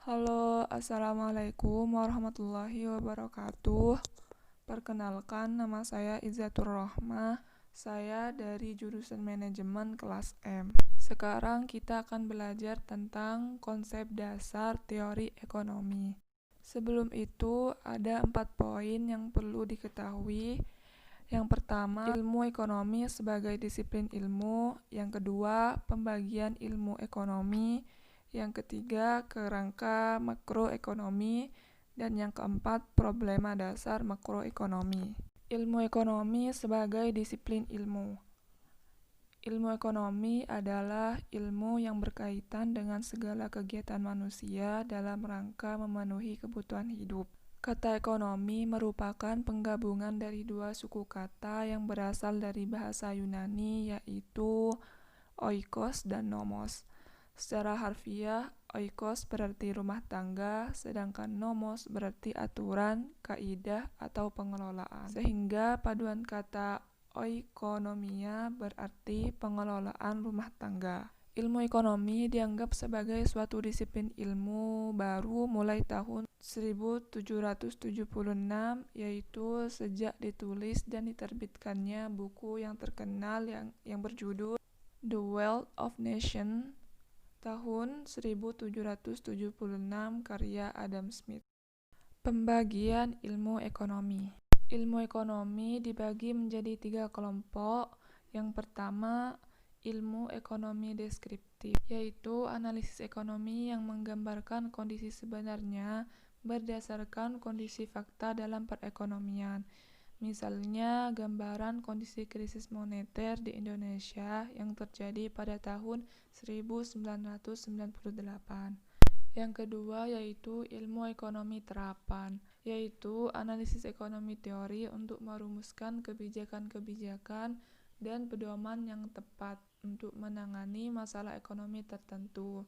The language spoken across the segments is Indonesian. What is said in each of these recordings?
Halo, assalamualaikum warahmatullahi wabarakatuh. Perkenalkan, nama saya Izzatur Rohmah. Saya dari jurusan manajemen kelas M. Sekarang kita akan belajar tentang konsep dasar teori ekonomi. Sebelum itu, ada 4 poin yang perlu diketahui. Yang pertama, ilmu ekonomi sebagai disiplin ilmu. Yang kedua, pembagian ilmu ekonomi. Yang ketiga, kerangka makroekonomi. Dan yang keempat, problema dasar makroekonomi. Ilmu ekonomi sebagai disiplin ilmu. Ilmu ekonomi adalah ilmu yang berkaitan dengan segala kegiatan manusia dalam rangka memenuhi kebutuhan hidup. Kata ekonomi merupakan penggabungan dari dua suku kata yang berasal dari bahasa Yunani, yaitu oikos dan nomos. Secara harfiah, oikos berarti rumah tangga, sedangkan nomos berarti aturan, kaidah, atau pengelolaan. Sehingga paduan kata oikonomia berarti pengelolaan rumah tangga. Ilmu ekonomi dianggap sebagai suatu disiplin ilmu baru mulai tahun 1776, yaitu sejak ditulis dan diterbitkannya buku yang terkenal yang berjudul The Wealth of Nations tahun 1776 karya Adam Smith. Pembagian ilmu ekonomi. Ilmu ekonomi dibagi menjadi 3 kelompok. Yang pertama, ilmu ekonomi deskriptif, yaitu analisis ekonomi yang menggambarkan kondisi sebenarnya berdasarkan kondisi fakta dalam perekonomian. Misalnya, gambaran kondisi krisis moneter di Indonesia yang terjadi pada tahun 1998. Yang kedua yaitu ilmu ekonomi terapan, yaitu analisis ekonomi teori untuk merumuskan kebijakan-kebijakan dan pedoman yang tepat untuk menangani masalah ekonomi tertentu.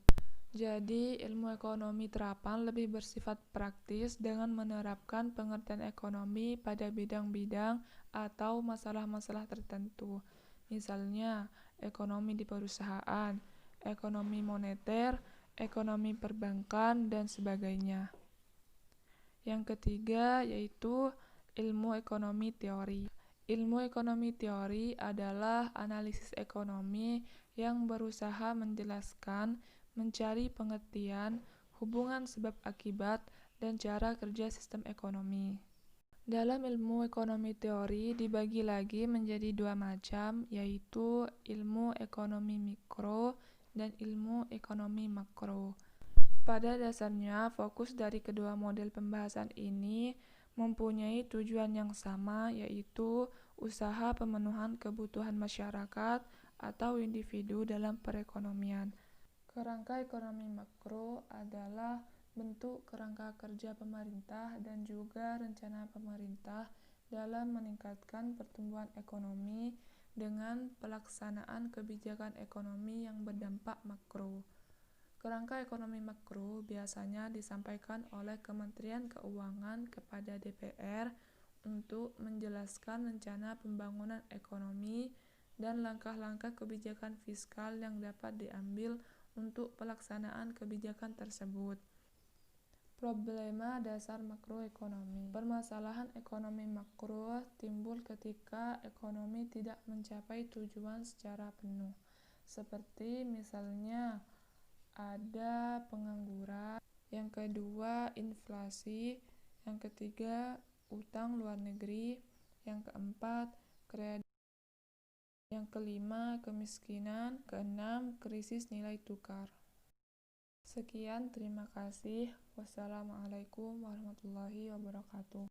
Jadi, ilmu ekonomi terapan lebih bersifat praktis dengan menerapkan pengertian ekonomi pada bidang-bidang atau masalah-masalah tertentu. Misalnya, ekonomi di perusahaan, ekonomi moneter, ekonomi perbankan, dan sebagainya. Yang ketiga yaitu ilmu ekonomi teori. Ilmu ekonomi teori adalah analisis ekonomi yang berusaha menjelaskan, mencari pengertian, hubungan sebab akibat, dan cara kerja sistem ekonomi. Dalam ilmu ekonomi teori dibagi lagi menjadi 2 macam, yaitu ilmu ekonomi mikro dan ilmu ekonomi makro. Pada dasarnya, fokus dari kedua model pembahasan ini mempunyai tujuan yang sama, yaitu usaha pemenuhan kebutuhan masyarakat atau individu dalam perekonomian. Kerangka ekonomi makro adalah bentuk kerangka kerja pemerintah dan juga rencana pemerintah dalam meningkatkan pertumbuhan ekonomi dengan pelaksanaan kebijakan ekonomi yang berdampak makro. Kerangka ekonomi makro biasanya disampaikan oleh Kementerian Keuangan kepada DPR untuk menjelaskan rencana pembangunan ekonomi dan langkah-langkah kebijakan fiskal yang dapat diambil untuk pelaksanaan kebijakan tersebut. Problema dasar makroekonomi. Permasalahan ekonomi makro timbul ketika ekonomi tidak mencapai tujuan secara penuh, seperti misalnya ada pengangguran, yang kedua inflasi, yang ketiga utang luar negeri, yang keempat kredit, yang kelima kemiskinan, keenam krisis nilai tukar. Sekian, terima kasih. Wassalamualaikum warahmatullahi wabarakatuh.